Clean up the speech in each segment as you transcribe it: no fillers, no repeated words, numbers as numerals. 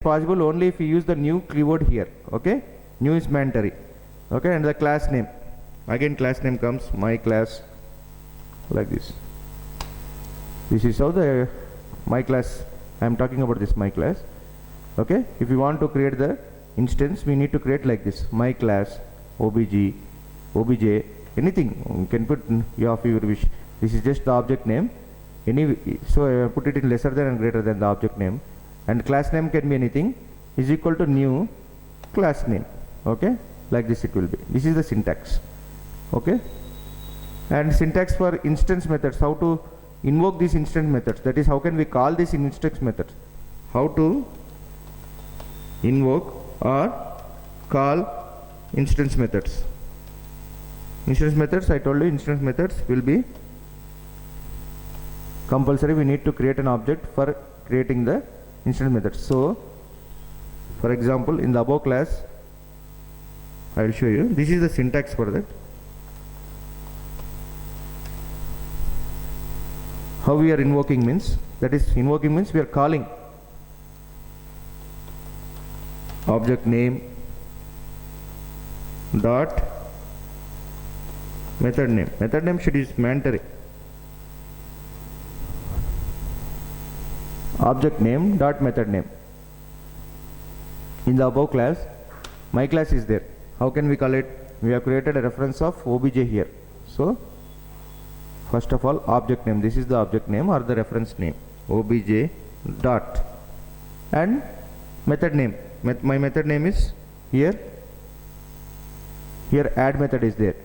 possible only if you use the new keyword here. Okay, new is mandatory. Okay, and the class name, again class name comes my class, like this. This is how the my class, I am talking about this my class. Okay, if you want to create the instance, we need to create like this, my class obj, anything you can put your wish. This is just the object name. So put it in lesser than and greater than the object name, and class name can be anything, is equal to new class name. Okay, like this it will be. This is the syntax. Okay, and syntax for instance methods, how to invoke these instance methods, that is how can we call these instance methods, how to invoke or call instance methods. Instance methods, I told you, instance methods will be compulsory. We need to create an object for creating the instance methods. So for example, in the above class, I will show you, this is the syntax for that. How we are invoking means, that is invoking means we are calling object name dot method name. Method name should use mandatory. Object name dot method name. In the above class, my class is there. How can we call it? We have created a reference of obj here. So first of all, object name, this is the object name or the reference name, obj dot, and method name. My method name is here. Here add method is there.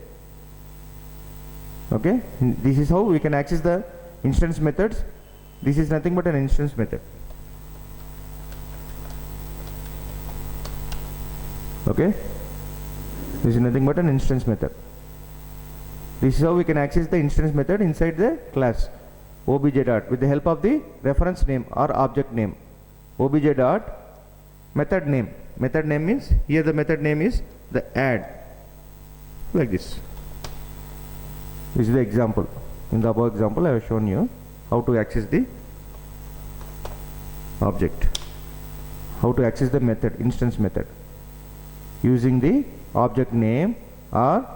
Okay, this is how we can access the instance methods. This is nothing but an instance method. Okay, this is nothing but an instance method. This is how we can access the instance method inside the class obj dot with the help of the reference name or object name, obj dot method name. Method name means here the method name is the add, like this. This is the example. In the above example, I have shown you how to access the object, how to access the method, instance method, using the object name or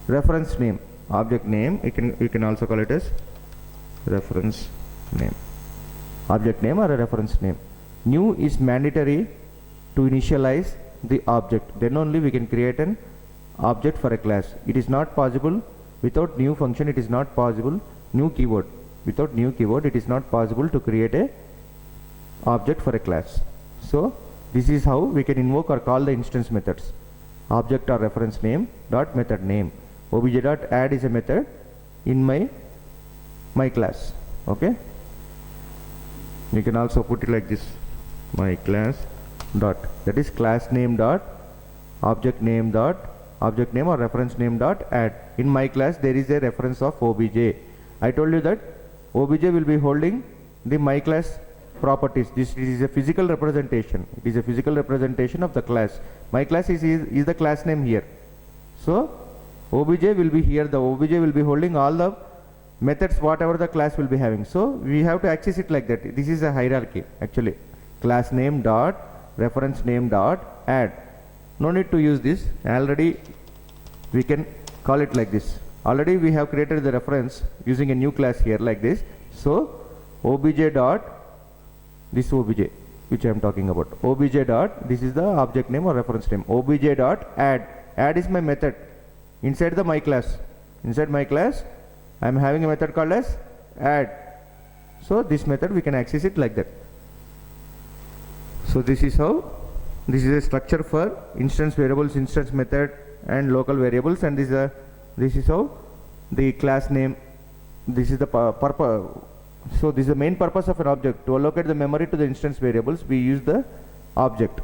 reference name. Object name, you can also call it as reference name. Object name or a reference name. New is mandatory to initialize the object, then only we can create an object for a class. It is not possible without new function. It is not possible, new keyword, without new keyword it is not possible to create a object for a class. So this is how we can invoke or call the instance methods, object or reference name dot method name. Obj dot add is a method in my class. Okay, you can also put it like this, my class dot, that is class name dot object name or reference name dot add. In my class there is a reference of obj. I told you that obj will be holding the my class properties. This is a physical representation. It is a physical representation of the class. My class is the class name here. So obj will be here. The obj will be holding all the methods whatever the class will be having. So we have to access it like that. This is a hierarchy actually. Class name dot reference name dot add. No need to use this. Already we can call it like this. Already we have created the reference using a new class here like this. So obj dot, this obj which I am talking about, obj dot, this is the object name or reference name, obj dot add. Add is my method inside the my class. Inside my class I am having a method called as add. So this method we can access it like that. So this is how, this is a structure for instance variables, instance method and local variables, and this is how the class name, this is the purpose. So this is the main purpose of an object. To allocate the memory to the instance variables, we use the object.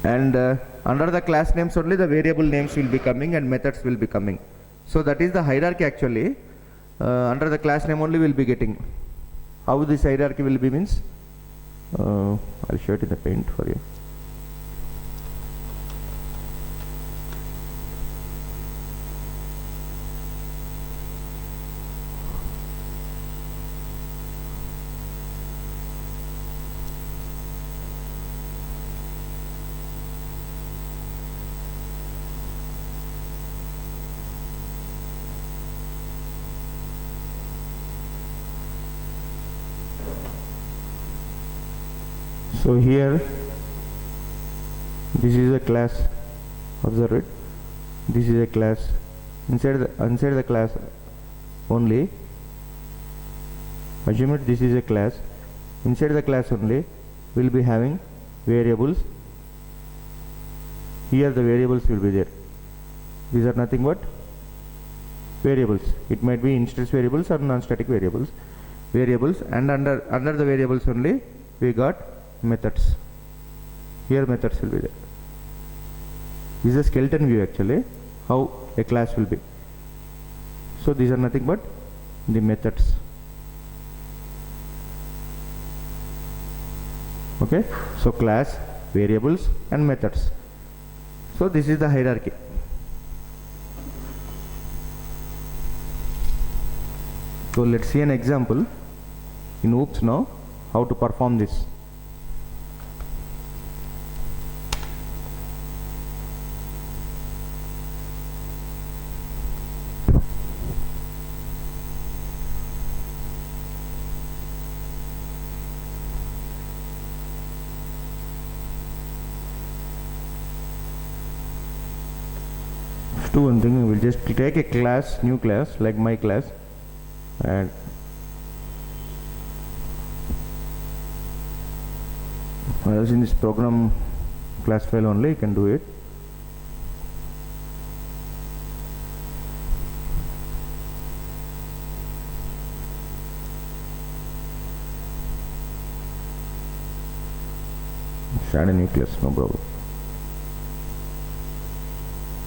And under the class names only the variable names will be coming and methods will be coming. So that is the hierarchy actually. Under the class name only we will be getting. How this hierarchy will be means, I'll show it in the paint for you. So here this is a class, observe it, this is a class. Inside the class only, assume it this is a class. Inside the class only we'll be having variables. Here the variables will be there. These are nothing but variables. It might be instance variables or non-static variables. And under the variables only we got methods. Here methods will be there. This is a skeleton view actually, how a class will be. So these are nothing but the methods. Okay, so class, variables and methods. So this is the hierarchy. So let's see an example in OOPS now how to perform this. Do one thing, we will just take a class, new class like my class, and as in this program class file only you can do it. Just add a new class, no problem.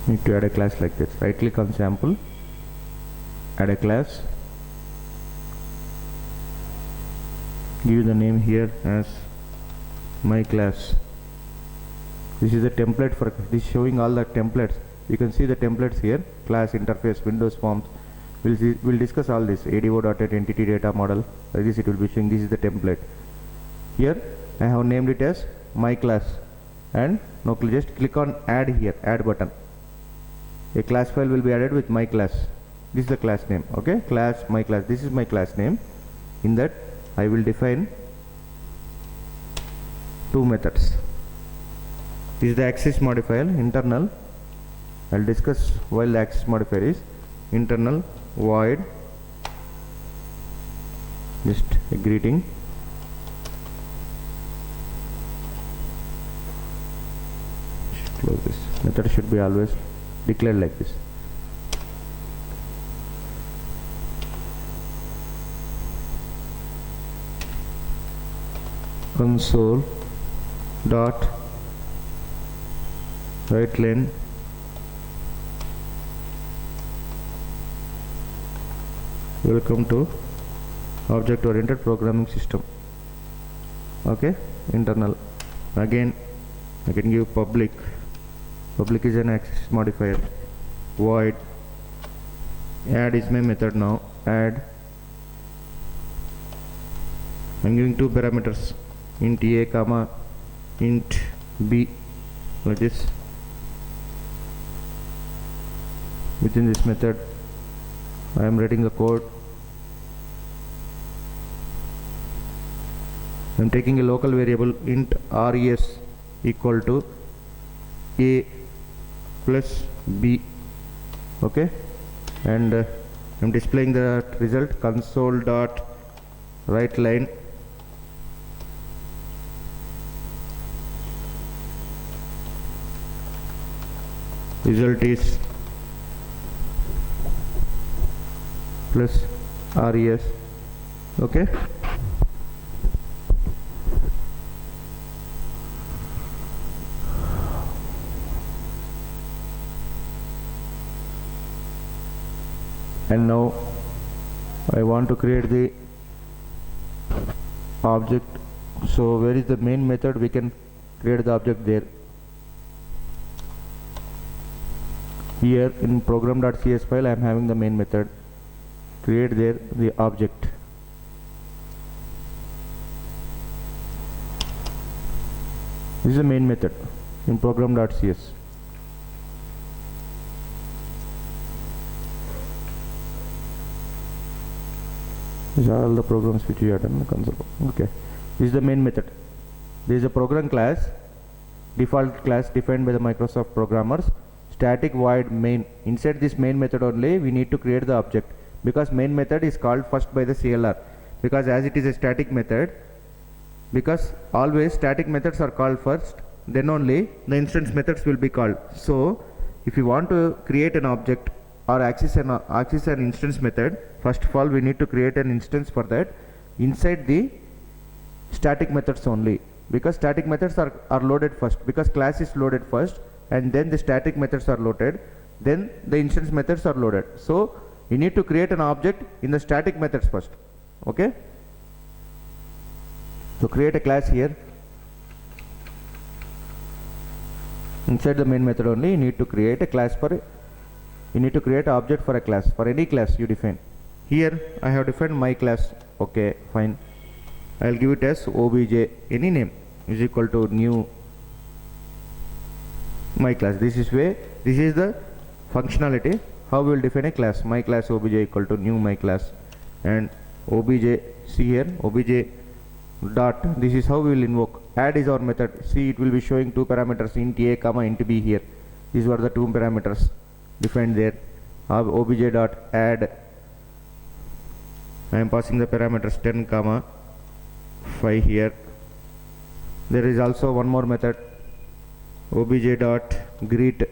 Need to add a class like this. Right click on sample, add a class, give the name here as my class. This is the template for this, showing all the templates. You can see the templates here: class, interface, Windows forms. We'll discuss all this. ADO.NET entity data model. Like this it will be showing. This is the template. Here I have named it as my class, and now just click on add here, add button. A class file will be added with my class. This is the class name. Okay, class, my class. This is my class name. In that I will define two methods. This is the access modifier, internal. I'll discuss while the access modifier is internal void, just a greeting, close this. Method should be always declared like this. Console dot write line welcome to object oriented programming system. Okay, internal. Again I can give public. Public is an access modifier. Void add is my method. Now add, I'm giving two parameters, int a comma int b, like this. Within this method I am writing the code. I am taking a local variable int res equal to a plus b. Okay, and I am displaying the result console dot write line result is plus res. Okay, and now I want to create the object. So where is the main method? We can create the object there. Here in program.cs file I am having the main method. Create there the object. This is the main method in program.cs. These are all the programs which we have done in the console. Okay, this is the main method. There is a program class, default class defined by the Microsoft programmers, static void main. Inside this main method only we need to create the object, because main method is called first by the CLR, because as it is a static method, because always static methods are called first, then only the instance methods will be called. So if you want to create an object or access an instance method, first of all we need to create an instance for that inside the static methods only, because static methods are loaded first, because class is loaded first and then the static methods are loaded, then the instance methods are loaded. So you need to create an object in the static methods first. Okay, so create a class here. Inside the main method only you need to create a class you need to create an object for a class, for any class you define. Here I have defined my class. Okay, fine. I'll give it as obj, any name, is equal to new my class. This is the functionality how we will define a class. My class obj equal to new my class, and obj, see here, obj dot, this is how we will invoke. Add is our method. See, it will be showing two parameters, int a comma int b here. These were the two parameters defined there. Obj dot add, I am passing the parameters 10 comma 5 here. There is also one more method, obj dot greet,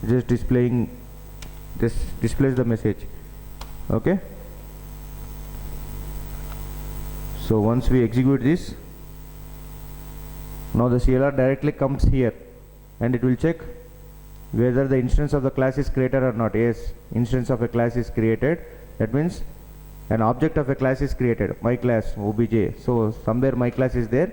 just displaying, this displays the message. Okay, so once we execute this, now the CLR directly comes here and it will check whether the instance of the class is created or not. Yes, instance of a class is created. That means an object of a class is created, my class obj. So somewhere my class is there.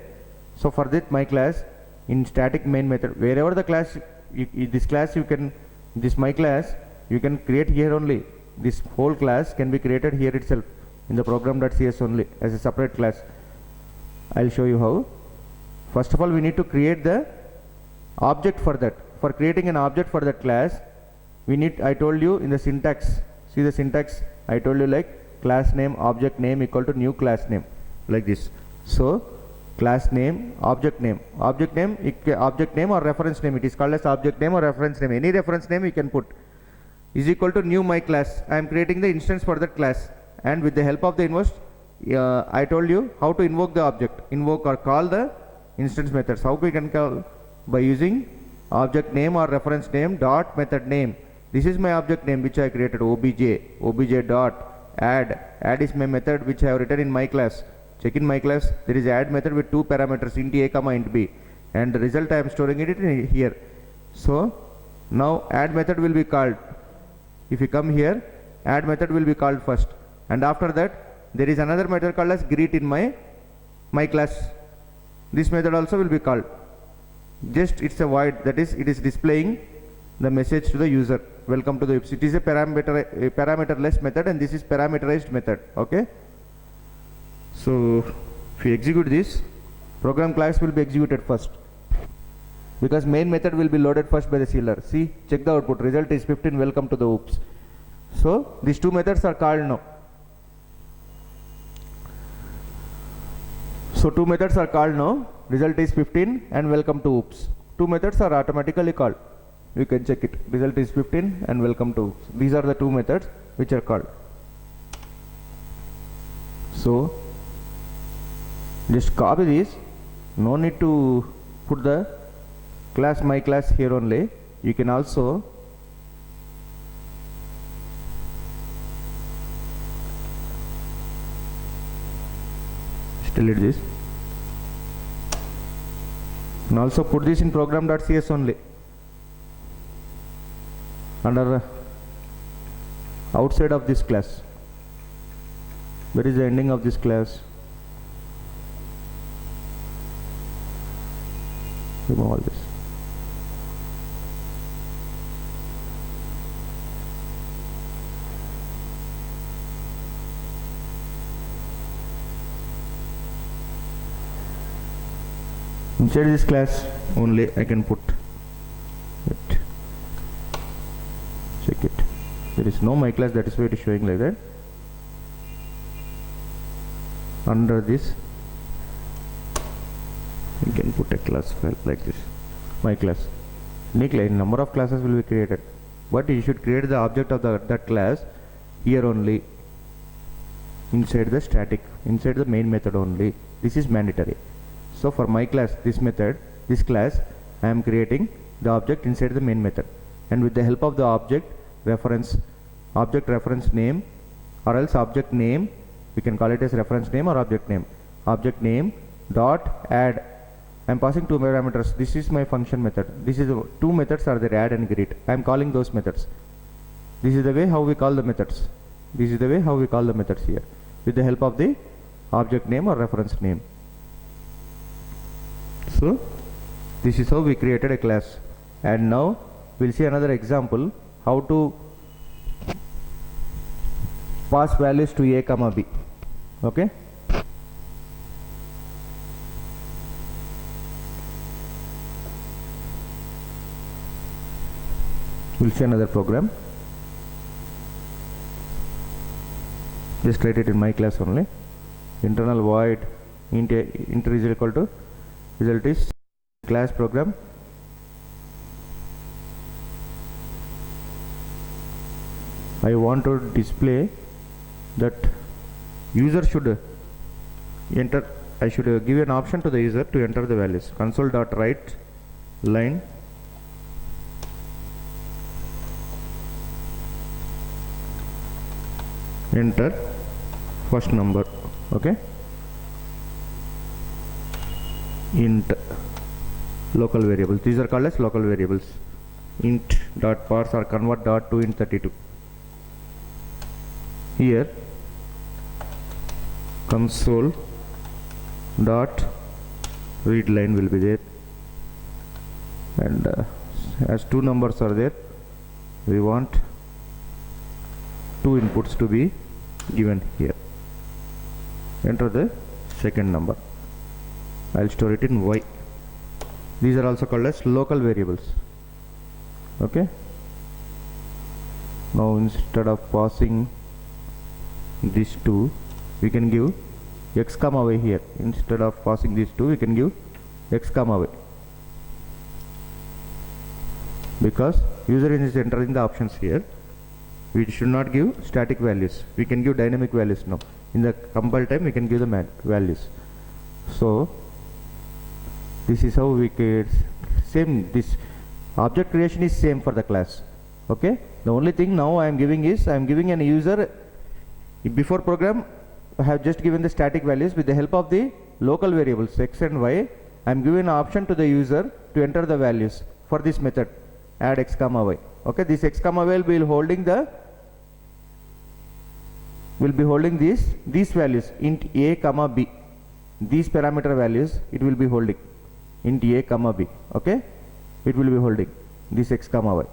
So for that my class, in static main method, wherever the class, this class you can, this my class you can create here only. This whole class can be created here itself in the program.cs only as a separate class. I'll show you how. First of all we need to create the object for that. For creating an object for that class, we need, I told you in the syntax, see the syntax, I told you like class name object name equal to new class name, like this. So class name object name or reference name, it is called as object name or reference name, any reference name you can put, is equal to new my class. I am creating the instance for that class, and with the help of the invoke, I told you how to invoke the object, invoke or call the instance methods. How we can call? By using object name or reference name dot method name. This is my object name which I created, obj dot add is my method which I have written in my class. Check in my class, there is add method with two parameters, int a comma int b, and the result I am storing it in here. So now add method will be called. If you come here, add method will be called first, and after that there is another method called as greet in my class. This method also will be called. Just it's a void, that is, it is displaying the message to the user, welcome to the website. It is a parameterless method, and this is parameterized method. Okay, so if you execute this, program class will be executed first, because main method will be loaded first by the CLR. See, check the output, result is 15, welcome to the oops. So these two methods are called now. So two methods are called now, result is 15 and welcome to oops. Two methods are automatically called, you can check it, result is 15 and welcome to oops. These are the two methods which are called. So just copy this, no need to put the class my class here only. You can also delete this and also put this in program.cs only under outside of this class. Where is the ending of this class? Remove all this. Inside this class only I can put it. Check it. There is no my class, that is why it is showing like that. Under this input a class file like this, my class. Number of classes will be created, but you should create the object of that class here only, inside the static, inside the main method only. This is mandatory. So for my class, this class, I am creating the object inside the main method, and with the help of the object reference name, or else object name, we can call it as reference name or object name dot add. I am passing two parameters. This is my function method. This is two methods are there, add and greet. I am calling those methods. This is the way how we call the methods. This is the way how we call the methods here, with the help of the object name or reference name. So this is how we created a class. And now we'll see another example how to pass values to a comma b. Okay, we'll see another program. Just write it in my class only. Internal void inter is equal to result is class program. I want to display that user should enter. I should give an option to the user to enter the values. Console.write line enter first number. Okay, int local variables. These are called as local variables. Int dot parse or convert dot to int32. Here console dot read line will be there, and as two numbers are there, we want two inputs to be given here. Enter the second number. I'll store it in y. These are also called as local variables. Okay, now instead of passing these two, we can give x comma y here. Instead of passing these two, we can give x comma y, because user is entering the options here. We should not give static values. We can give dynamic values now. In the compile time, we can give the values. So this is how we create. Same, this object creation is same for the class. Okay, the only thing now I am giving is, I am giving an user. Before program, I have just given the static values. With the help of the local variables x and y, I am giving an option to the user to enter the values for this method, add x comma y. Okay, this x comma y will be holding these values, int a comma b. These parameter values it will be holding, int a comma b. Okay, it will be holding this x comma y.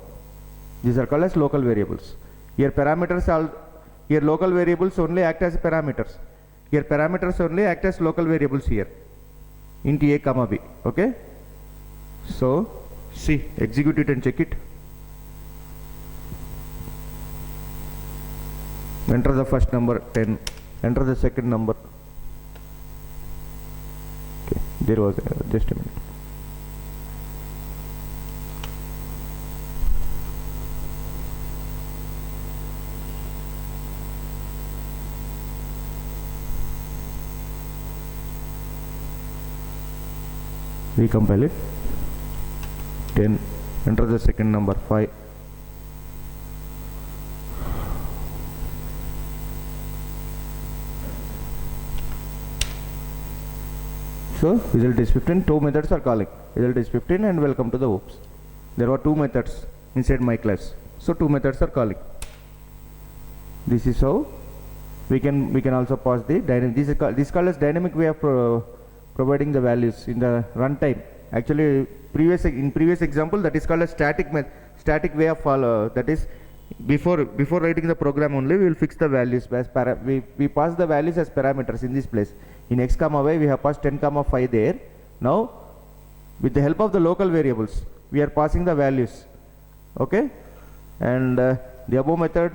These are called as local variables. Here parameters are, here local variables only act as parameters. Here parameters only act as local variables here, int a comma b. Okay, so see, execute it and check it. Enter the first number 10, enter the second number. Okay, there was just a minute. Recompile it. 10, enter the second number 5. So result is 15. Two methods are calling. Result is 15 and welcome to the oops. There were two methods inside my class, so two methods are calling. This is how we can also pass the dynamic. This is called as dynamic way of providing the values in the runtime. Actually, in previous example, that is called a static way of follow. That is, before writing the program only, we will fix the values as we pass the values as parameters in this place. In x comma y, we have passed 10 comma 5 there. Now with the help of the local variables, we are passing the values. Okay, and the above method,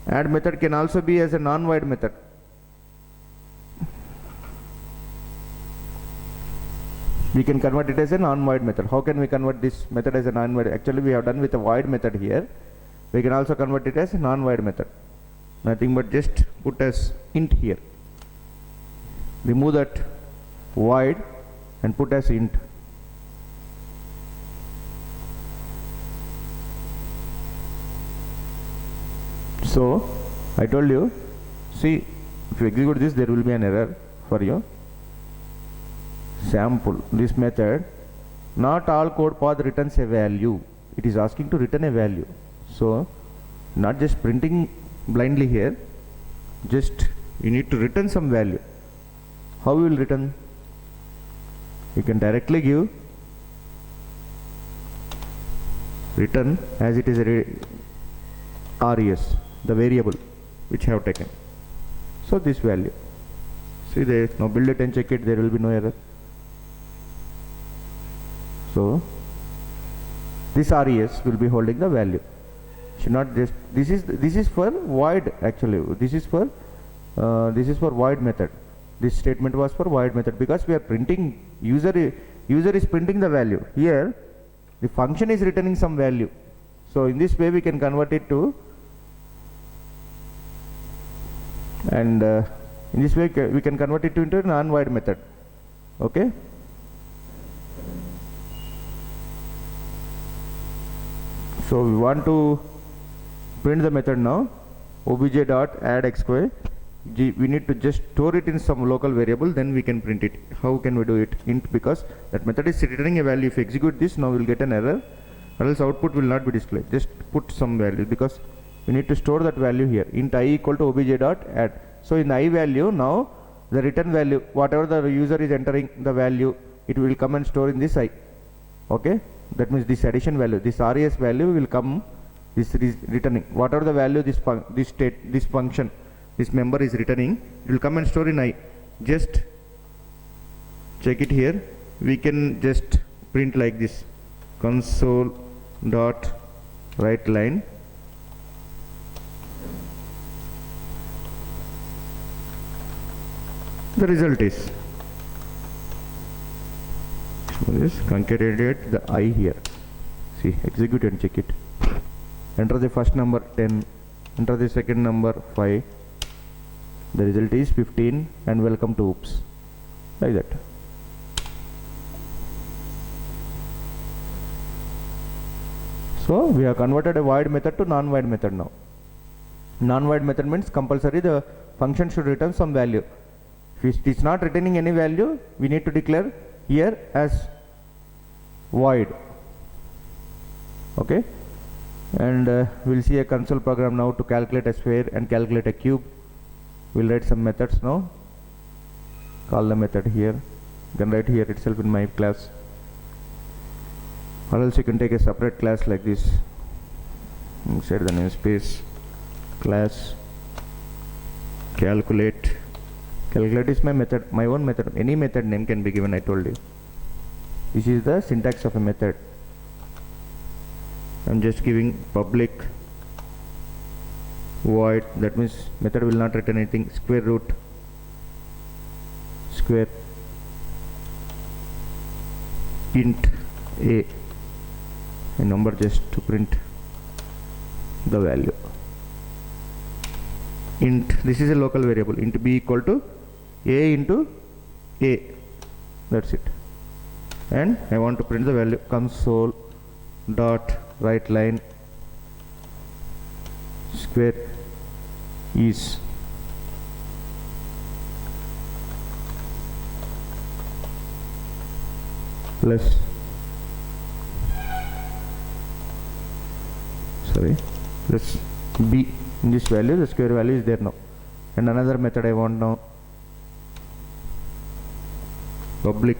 add method, can also be as a non-void method. We can convert it as a non-void method. How can we convert this method as a non-void? Actually we have done with a void method here. We can also convert it as a non-void method. Nothing but just put as int here. Remove that void and put as int. So I told you, see, if you execute this, there will be an error for you. Sample, this method, not all code path returns a value. It is asking to return a value. So not just printing blindly here, just you need to return some value. How you will return? You can directly give return as it is a res, the variable which I have taken. So this value, see there, now build it and check it, there will be no error. So this res will be holding the value. Should not just, this is for void actually. This is for void method. This statement was for void method because we are printing, user is printing the value. Here the function is returning some value. So in this way we can convert it to, and in this way we can convert it into a non-void method. Okay. So we want to print the method now, obj.addxy. We need to just store it in some local variable, then we can print it. How can we do it? Int, because that method is returning a value. If you execute this, now we will get an error, or else output will not be displayed. Just put some value because we need to store that value here. Int I equal to obj.add. So in I value, now the return value, whatever the user is entering the value, it will come and store in this I. Okay, that means this addition value, this res value will come, this is returning whatever the value this function, this member is returning, it will come and store in I. Just check it here. We can just print like this, console dot write line the result is, so this concatenate the I here. See, execute and check it. Enter the first number 10, enter the second number 5, the result is 15, and welcome to oops, like that. So we have converted a void method to non-void method now. Non-void method means compulsory the function should return some value. If it is not returning any value, we need to declare here as void. Okay, and we'll see a console program now to calculate a sphere and calculate a cube. We'll write some methods now. Call the method here. You can write here itself in my class, or else you can take a separate class like this. Inside the namespace class calculate. Calculate is my method, my own method. Any method name can be given, I told you. This is the syntax of a method. I'm just giving public void, that means method will not return anything. Square root square int a number, just to print the value. Int, this is a local variable, int b equal to a into a, that's it. And I want to print the value, console dot write line square is plus b. In this value, the square value is there now. And another method I want now, public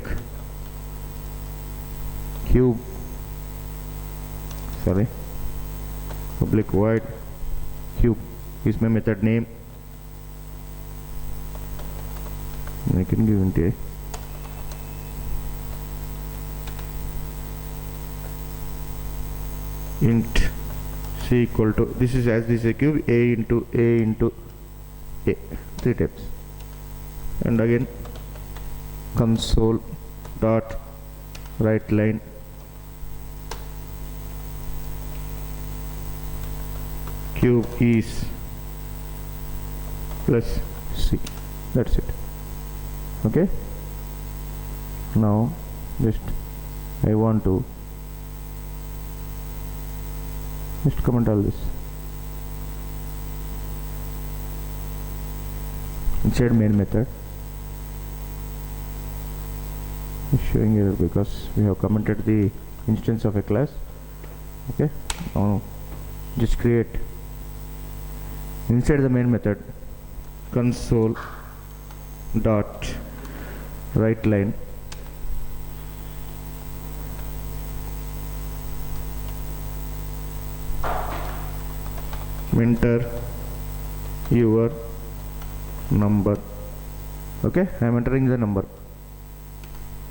cube, public void cube is my method name. I can give int a. Int c equal to, this is as this is a cube, a into a, 3 times. And again console dot right line cube is plus c. That's it. Okay, now just I want to just comment all this inside main method. It's showing error because we have commented the instance of a class. Okay, now just create inside the main method console dot right line enter your number. Okay, I am entering the number.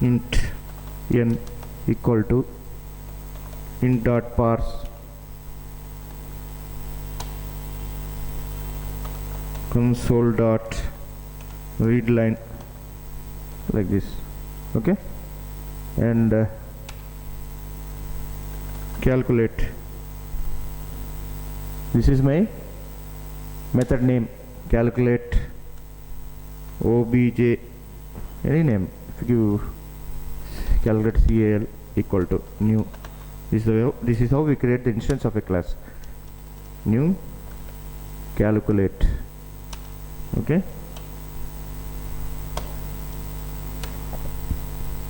Int n equal to int dot parse console dot read line like this. Okay, and calculate. This is my method name. Calculate obj, any name. If you calculate cal equal to new. This is how we create the instance of a class. New calculate. Okay,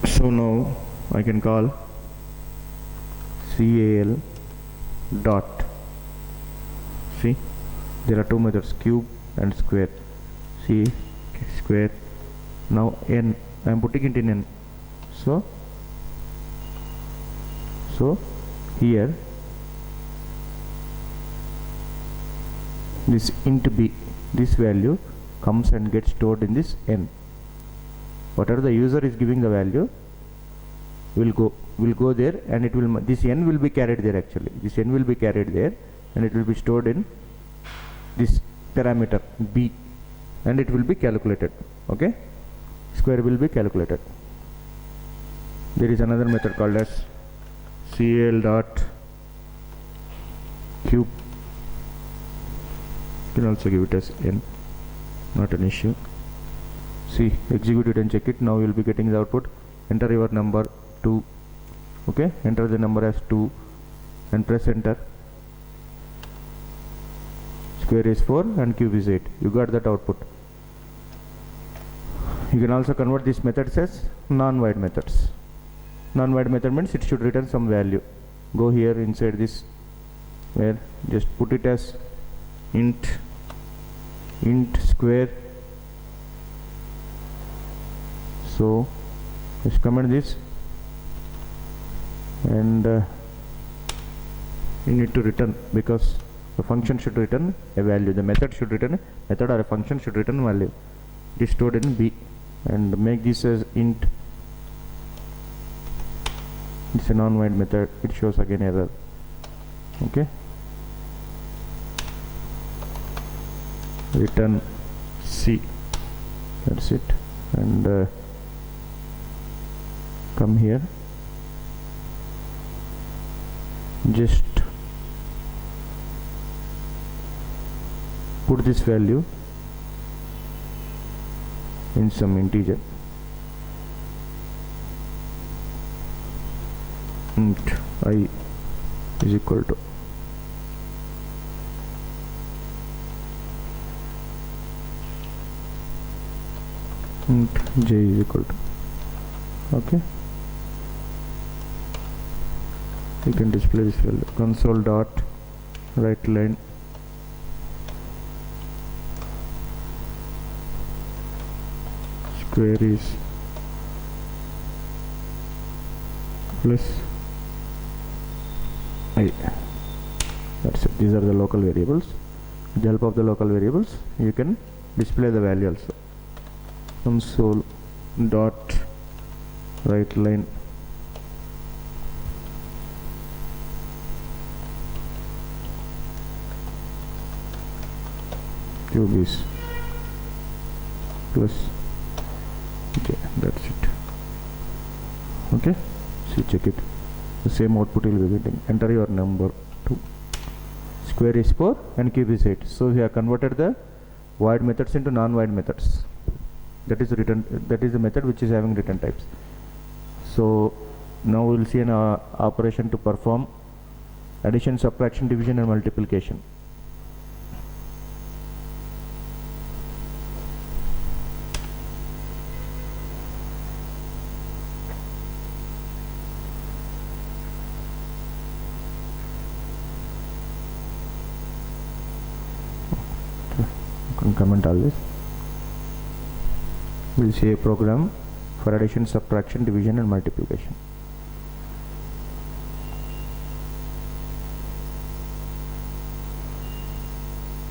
so now I can call cal dot. See, there are two methods, cube and square. See, square. Now n, I am putting it in n. So here this int b, this value comes and gets stored in this n. Whatever the user is giving the value will go there, and it will, this n will be carried there. Actually this n will be carried there and it will be stored in this parameter b, and it will be calculated. Okay, square will be calculated. There is another method called as cal dot cube. You can also give it as n, not an issue. See, execute it and check it. Now you will be getting the output. Enter your number 2. Okay, enter the number as 2 and press enter. Square is 4 and cube is 8. You got that output. You can also convert these methods as non-void methods. Non-void method means it should return some value. Go here inside this, where just put it as int square. So just comment this, and you need to return, because the function should return a value. The method should return a method, or a function should return value. It is stored in b, and make this as int. It's a non-void method. It shows again error. Okay, return c. That's it. And come here, just put this value in some integer. Int I is equal to int j is equal to. Okay, you can display this value. Console dot right line square is plus I. That's it. These are the local variables. With the help of the local variables, you can display the value also. Console dot right line cube is plus j. That's it. Okay, you check it, the same output you will be getting. Enter your number 2. Square is 4 and cube is 8. So we have converted the void methods into non-void methods. That is the method which is having return types. So now we will see an operation to perform addition, subtraction, division and multiplication. You can comment all this. We will see a program for addition, subtraction, division and multiplication.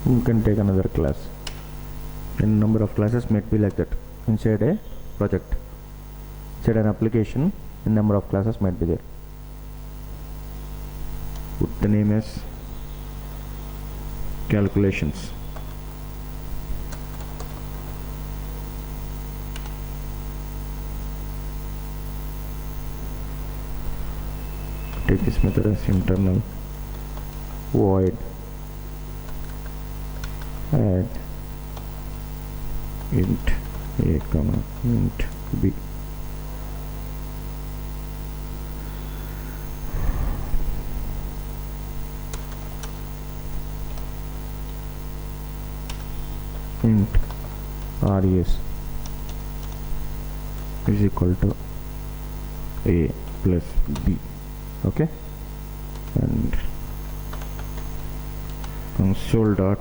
You can take another class. And number of classes might be like that. Inside a project, inside an application, a number of classes might be there. Put the name as calculations. Take this method as internal void add int a comma int b. Int res is equal to a plus b. Okay, and console dot